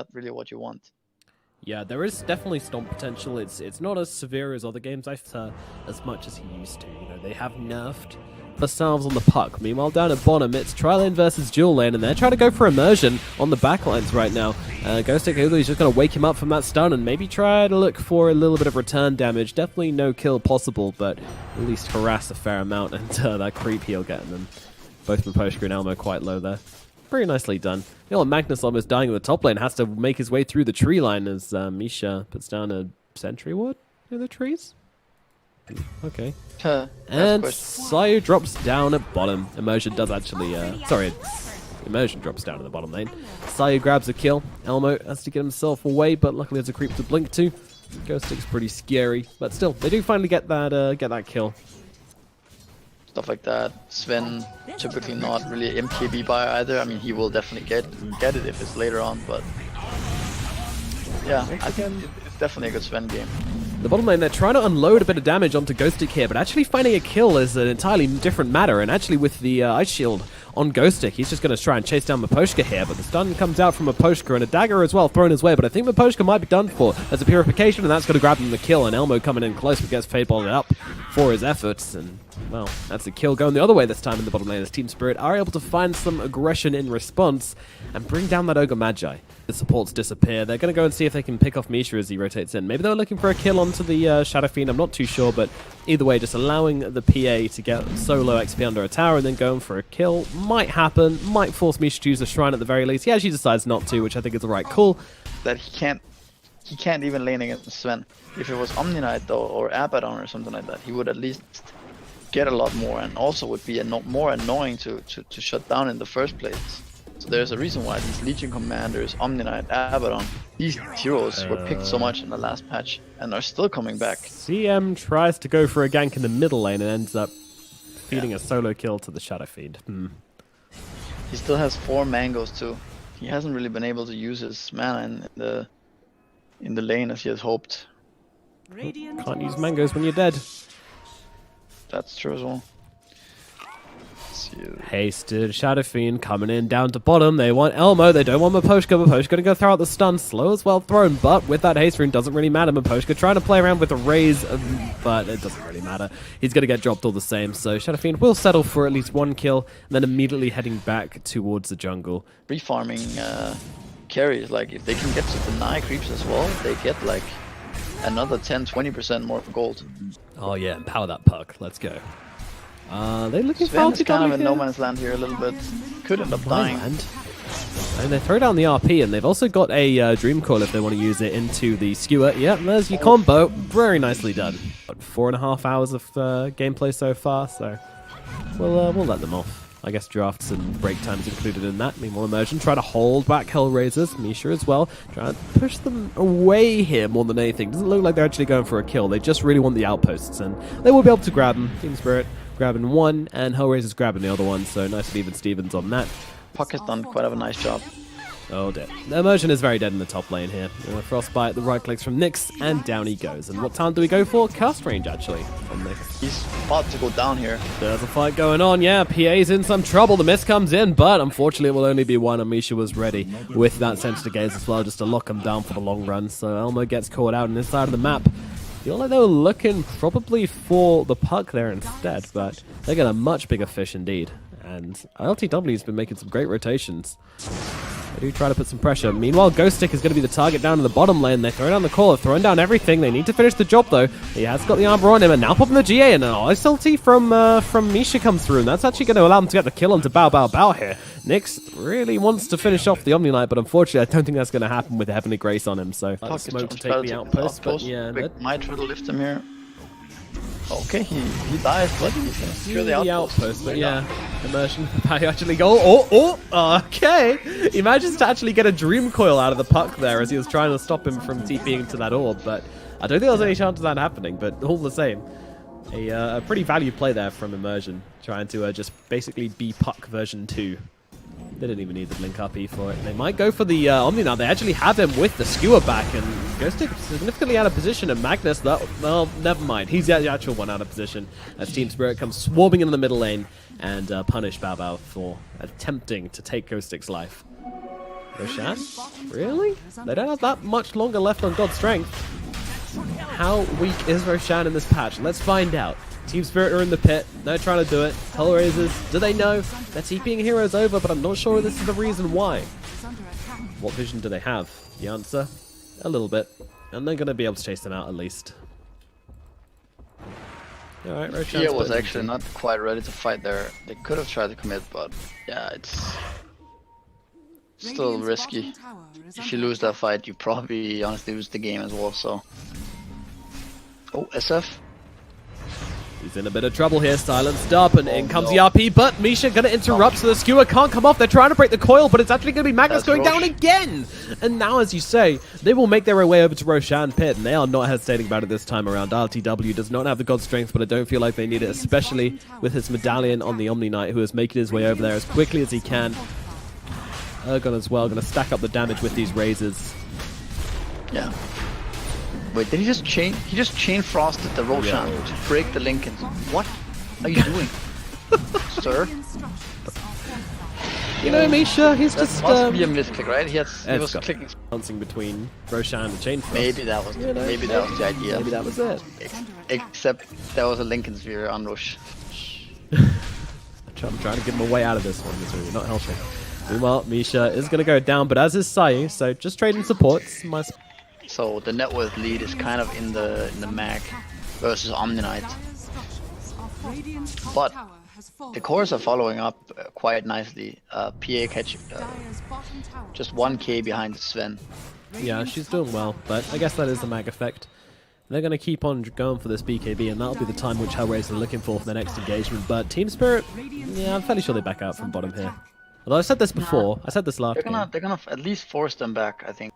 not really what you want. Yeah, there is definitely stomp potential. It's not as severe as other games as much as he used to. You know, they have nerfed themselves on the puck. Meanwhile, down at bottom, it's tri-lane versus dual lane, and they're trying to go for immersion on the backlines right now. Ghostic is just going to wake him up from that stun and maybe try to look for a little bit of return damage. Definitely no kill possible, but at least harass a fair amount, and that creep heal getting them. Both Miposhka and Elmo quite low there. Pretty nicely done. You know, Magnus almost dying in the top lane has to make his way through the tree line as Misha puts down a sentry ward near the trees. Okay. And Sayu drops down at bottom. Immersion does actually, Immersion drops down in the bottom lane. Sayu grabs a kill. Elmo has to get himself away, but luckily there's a creep to blink to. Ghostic's pretty scary, but still, they do finally get that kill. Stuff like that. Sven typically not really an MKB buyer either. I mean, he will definitely get it if it's later on, but yeah, I think it's definitely a good Sven game. The bottom lane, they're trying to unload a bit of damage onto Ghostic here, but actually finding a kill is an entirely different matter, and actually with the Ice Shield on Ghostic, he's just going to try and chase down Miposhka here, but the stun comes out from Miposhka, and a dagger as well thrown his way, but I think Miposhka might be done for. There's a purification, and that's going to grab him the kill, and Elmo coming in close, but gets fadeballed up for his efforts, and well, that's a kill going the other way this time in the bottom lane as Team Spirit are able to find some aggression in response and bring down that Ogre Magi. The supports disappear. They're going to go and see if they can pick off Misha as he rotates in. Maybe they're looking for a kill onto the Shadow Fiend. I'm not too sure, but either way, just allowing the PA to get solo XP under a tower and then going for a kill might happen. Might force Misha to use a shrine at the very least. He actually decides not to, which I think is the right call. That he can't even lane against Sven. If it was Omni Knight though, or Abaddon or something like that, he would at least get a lot more, and also would be more annoying to shut down in the first place. So there's a reason why these Legion Commanders, Omni Knight, Abaddon, these heroes were picked so much in the last patch and are still coming back. CM tries to go for a gank in the middle lane and ends up feeding a solo kill to the Shadow Fiend. He still has 4 mangoes too. He hasn't really been able to use his mana in the lane as he has hoped. Can't use mangoes when you're dead. That's true as well. Hasted Shadow Fiend coming in down to bottom. They want Elmo. They don't want Miposhka. Miposhka going to go throw out the stun. Slow as well thrown, but with that haste rune doesn't really matter. Miposhka trying to play around with a raise, but it doesn't really matter. He's going to get dropped all the same. So Shadow Fiend will settle for at least 1 kill, and then immediately heading back towards the jungle. Refarming carries, like if they can get to deny creeps as well, they get like another 10-20% more gold. Oh yeah, empower that puck. Let's go. They're looking for Sven is kind of in no man's land here a little bit. Could end up dying. And they throw down the RP, and they've also got a Dream Coil if they want to use it into the skewer. Yep, there's your combo. Very nicely done. 4.5 hours of gameplay so far, so we'll let them off. I guess drafts and break times included in that. Meanwhile, Immersion try to hold back Hellraisers. Misha as well. Trying to push them away here more than anything. Doesn't look like they're actually going for a kill. They just really want the outposts, and they will be able to grab them. Team Spirit grabbing one, and Hellraiser's grabbing the other one, so nice and even Stevens on that. Puck has done quite a nice job. Oh dear. The Immersion is very dead in the top lane here. Frostbite, the right clicks from Nyx, and down he goes. And what talent do we go for? Cast range, actually, from Nyx. He's about to go down here. There's a fight going on, yeah. PA's in some trouble. The miss comes in, but unfortunately it will only be one. Amisha was ready with that Sensitive Gaze as well, just to lock him down for the long run. So Elmo gets caught out on this side of the map. Feel like they were looking probably for the puck there instead, but they get a much bigger fish indeed. And LTW's been making some great rotations. They do try to put some pressure. Meanwhile, Ghostic is going to be the target down in the bottom lane. They throw down the core, throwing down everything. They need to finish the job though. He has got the armor on him, and now popping the GA, and an SLT from Misha comes through, and that's actually going to allow him to get the kill onto Bao here. Nyx really wants to finish off the Omni Knight, but unfortunately I don't think that's going to happen with Heavenly Grace on him, so smoke to take the outpost, but yeah. Might try to lift him here. Okay, he dies, but he's going to secure the outpost. But yeah, Immersion actually go. Okay. He manages to actually get a Dream Coil out of the puck there as he was trying to stop him from TPing to that orb, but I don't think there's any chance of that happening, but all the same. A pretty value play there from Immersion, trying to just basically be puck version 2. They didn't even need the blink RP for it. They might go for the Omni now. They actually have him with the skewer back, and Ghostic significantly out of position. And Magnus, well, never mind. He's the actual one out of position as Team Spirit comes swarming in the middle lane and punish Bao for attempting to take Ghostic's life. Roshan? Really? They don't have that much longer left on God's Strength. How weak is Roshan in this patch? Let's find out. Team Spirit are in the pit. They're trying to do it. Hellraisers, do they know? They're TPing heroes over, but I'm not sure this is the reason why. What vision do they have? The answer? A little bit. And they're going to be able to chase them out at least. Alright, Roshan's Fear was actually not quite ready to fight there. They could have tried to commit, but yeah, it's still risky. If you lose that fight, you probably honestly lose the game as well, so. Oh, SF. He's in a bit of trouble here, silenced up, and in comes the RP, but Misha gonna interrupt, so the skewer can't come off. They're trying to break the coil, but it's actually gonna be Magnus going down again! And now, as you say, they will make their way over to Roshan Pit, and they are not hesitating about it this time around. RTW does not have the God Strength, but I don't feel like they need it, especially with his medallion on the Omni Knight, who is making his way over there as quickly as he can. Ergon as well, gonna stack up the damage with these razors. Yeah. Wait, did he just chain? He just chain frosted the Roshan to break the Lincoln. What are you doing, sir? You know, Misha, he's just. Must be a misclick, right? He was clicking, bouncing between Roshan and chain frost. Maybe that was, maybe that was the idea. Maybe that was it. Except there was a Lincoln Sphere on Rosh. I'm trying to give him a way out of this one, Missouri, not Hellshaker. Meanwhile, Misha is going to go down, but as is Sayu, so just trading supports. So the net worth lead is kind of in the mag versus Omni Knight, but the cores are following up quite nicely. PA catch just 1k behind Sven. Yeah, she's doing well, but I guess that is the mag effect. They're going to keep on going for this BKB, and that'll be the time which Hellraisers are looking for their next engagement. But Team Spirit, yeah, I'm fairly sure they back out from bottom here. Although I said this before, I said this last game. They're gonna at least force them back, I think.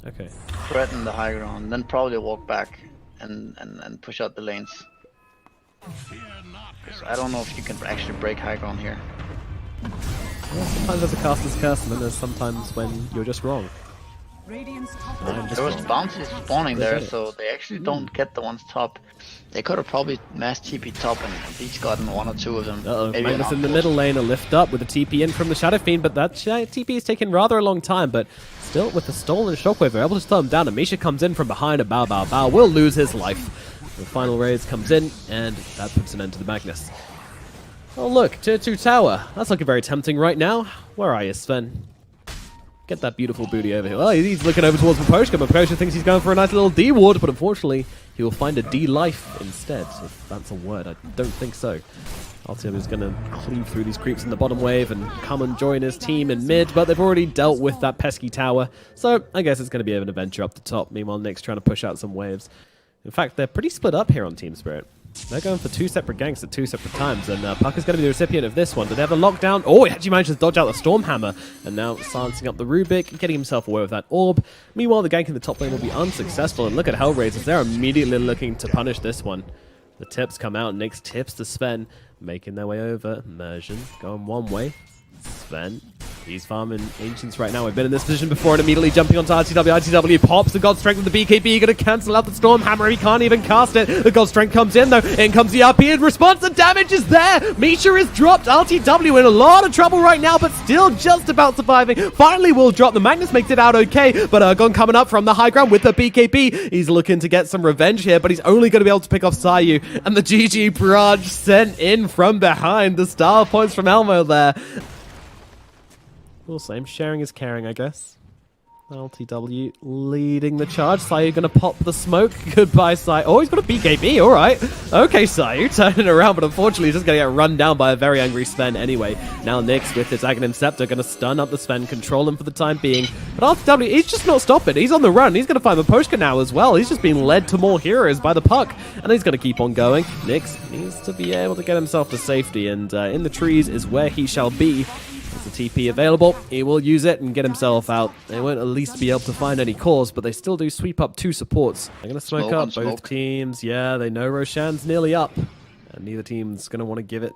Okay. Threaten the high ground, then probably walk back and push out the lanes. I don't know if you can actually break high ground here. Well, sometimes there's a caster's curse, and then there's sometimes when you're just wrong. There was bounces spawning there, so they actually don't get the ones top. They could have probably mass TP top and at least gotten one or two of them. Magnus in the middle lane, a lift up with a TP in from the Shadow Fiend, but that TP is taking rather a long time, but still with the stolen shockwave, they're able to slow him down, and Misha comes in from behind, and Bow will lose his life. The final raise comes in, and that puts an end to the Magnus. Oh look, tier 2 tower. That's looking very tempting right now. Where are you, Sven? Get that beautiful booty over here. Well, he's looking over towards Maposhka. Maposhka thinks he's going for a nice little D ward, but unfortunately, he will find a D life instead, if that's a word. I don't think so. RTW is going to cleave through these creeps in the bottom wave and come and join his team in mid, but they've already dealt with that pesky tower, so I guess it's going to be an adventure up the top. Meanwhile, Nick's trying to push out some waves. In fact, they're pretty split up here on Team Spirit. They're going for 2 separate ganks at 2 separate times, and Puck is going to be the recipient of this one. Do they have a lockdown? Oh, he actually managed to dodge out the Stormhammer, and now silencing up the Rubik, getting himself away with that orb. Meanwhile, the gank in the top lane will be unsuccessful, and look at Hellraisers. They're immediately looking to punish this one. The tips come out, Nick's tips to Sven, making their way over. Immersion going one way. Sven, he's farming Ancients right now. We've been in this position before and immediately jumping onto RTW. RTW pops the God Strength with the BKB, going to cancel out the Stormhammer. He can't even cast it. The God Strength comes in though. In comes the RP in response. The damage is there. Misha is dropped. RTW in a lot of trouble right now, but still just about surviving. Finally will drop. The Magnus makes it out okay, but Ergon coming up from the high ground with the BKB. He's looking to get some revenge here, but he's only going to be able to pick off Sayu. And the GG barrage sent in from behind. The star points from Elmo there. Well, same. Sharing is caring, I guess. LTW leading the charge. Sayu gonna pop the smoke. Goodbye, Sayu. Oh, he's got a BKB. All right. Okay, Sayu turning around, but unfortunately he's just gonna get run down by a very angry Sven anyway. Now Nyx with his Aghanim Scepter gonna stun up the Sven, control him for the time being. But RTW, he's just not stopping. He's on the run. He's gonna find Maposhka now as well. He's just being led to more heroes by the Puck, and he's gonna keep on going. Nyx needs to be able to get himself to safety, and in the trees is where he shall be. There's a TP available. He will use it and get himself out. They won't at least be able to find any cores, but they still do sweep up 2 supports. They're going to smoke up both teams. Yeah, they know Roshan's nearly up, and neither team's going to want to give it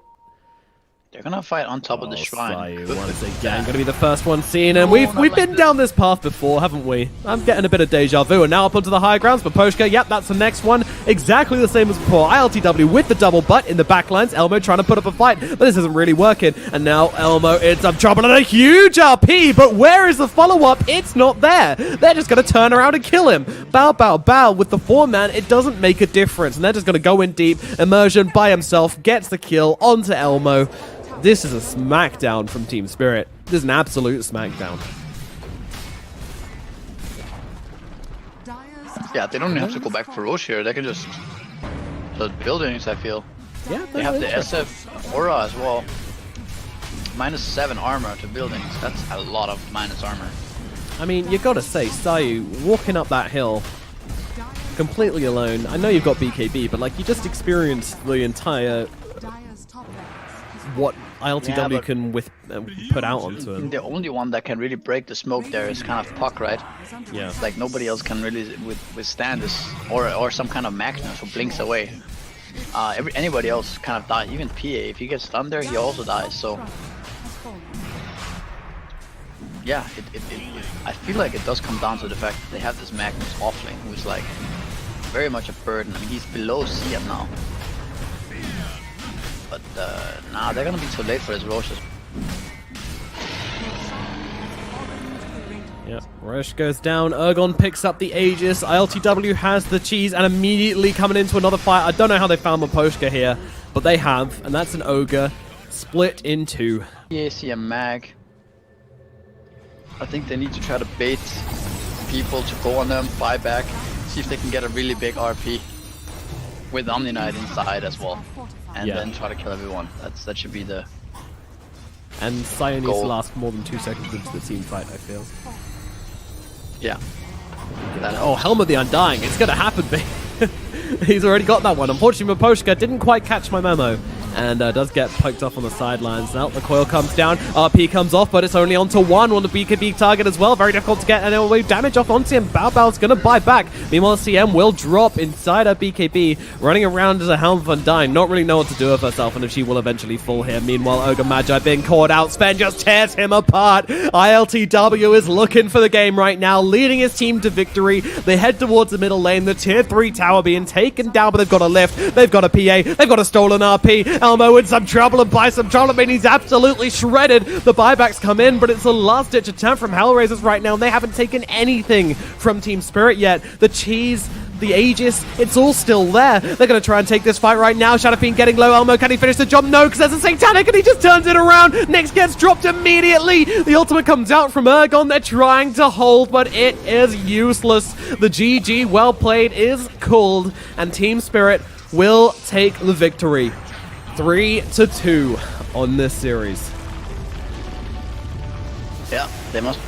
They're gonna fight on top of the shrine. Sayu once again gonna be the first one seen, and we've been down this path before, haven't we? I'm getting a bit of deja vu, and now up onto the high grounds. Poposhka, yep, that's the next one. Exactly the same as before. ILTW with the double butt in the backlines. Elmo trying to put up a fight, but this isn't really working. And now Elmo ends up dropping a huge RP, but where is the follow-up? It's not there. They're just gonna turn around and kill him. Bow with the 4-man, it doesn't make a difference, and they're just gonna go in deep. Immersion by himself gets the kill onto Elmo. This is a smackdown from Team Spirit. This is an absolute smackdown. Yeah, they don't even have to go back for Roche here. They can just build buildings, I feel. Yeah, they have the SF Aura as well. -7 armor to buildings. That's a lot of minus armor. I mean, you gotta say, Sayu walking up that hill completely alone. I know you've got BKB, but like you just experienced the entire what ILTW can put out onto him. The only one that can really break the smoke there is kind of Puck, right? Yeah. Like nobody else can really withstand this, or some kind of Magnus who blinks away. Anybody else kind of dies. Even PA, if he gets stunned there, he also dies. So yeah, I feel like it does come down to the fact that they have this Magnus offlane who's like very much a burden. I mean, he's below CM now. But nah, they're gonna be too late for his Roches. Yeah, Roche goes down. Ergon picks up the Aegis. ILTW has the cheese and immediately coming into another fight. I don't know how they found Maposhka here, but they have, and that's an Ogre split in two. Yeah, see a mag. I think they need to try to bait people to go on them, buy back, see if they can get a really big RP with Omni Knight inside as well. And then try to kill everyone. That should be the And Sayu needs to last more than 2 seconds into the team fight, I feel. Yeah. Oh, Helm of the Undying. It's gonna happen, babe. He's already got that one. Unfortunately, Maposhka didn't quite catch my memo. And does get poked off on the sidelines. Now the coil comes down, RP comes off, but it's only onto one on the BKB target as well. Very difficult to get any damage off onto him. Bao's gonna buy back. Meanwhile, CM will drop inside her BKB, running around as a Helm of Undying, not really know what to do with herself, and if she will eventually fall here. Meanwhile, Ogre Magi being caught out. Sven just tears him apart. ILTW is looking for the game right now, leading his team to victory. They head towards the middle lane, the tier 3 tower being taken down, but they've got a lift, they've got a PA, they've got a stolen RP. Elmo in some trouble, and by some trouble, I mean he's absolutely shredded. The buybacks come in, but it's a last-ditch attempt from Hellraisers right now, and they haven't taken anything from Team Spirit yet. The cheese, the Aegis, it's all still there. They're going to try and take this fight right now. Shadowfiend getting low. Elmo, can he finish the job? No, because there's a Satanic, and he just turns it around. Next gets dropped immediately. The ultimate comes out from Ergon. They're trying to hold, but it is useless. The GG, well played, is called, and Team Spirit will take the victory. 3-2 on this series. Yeah, they must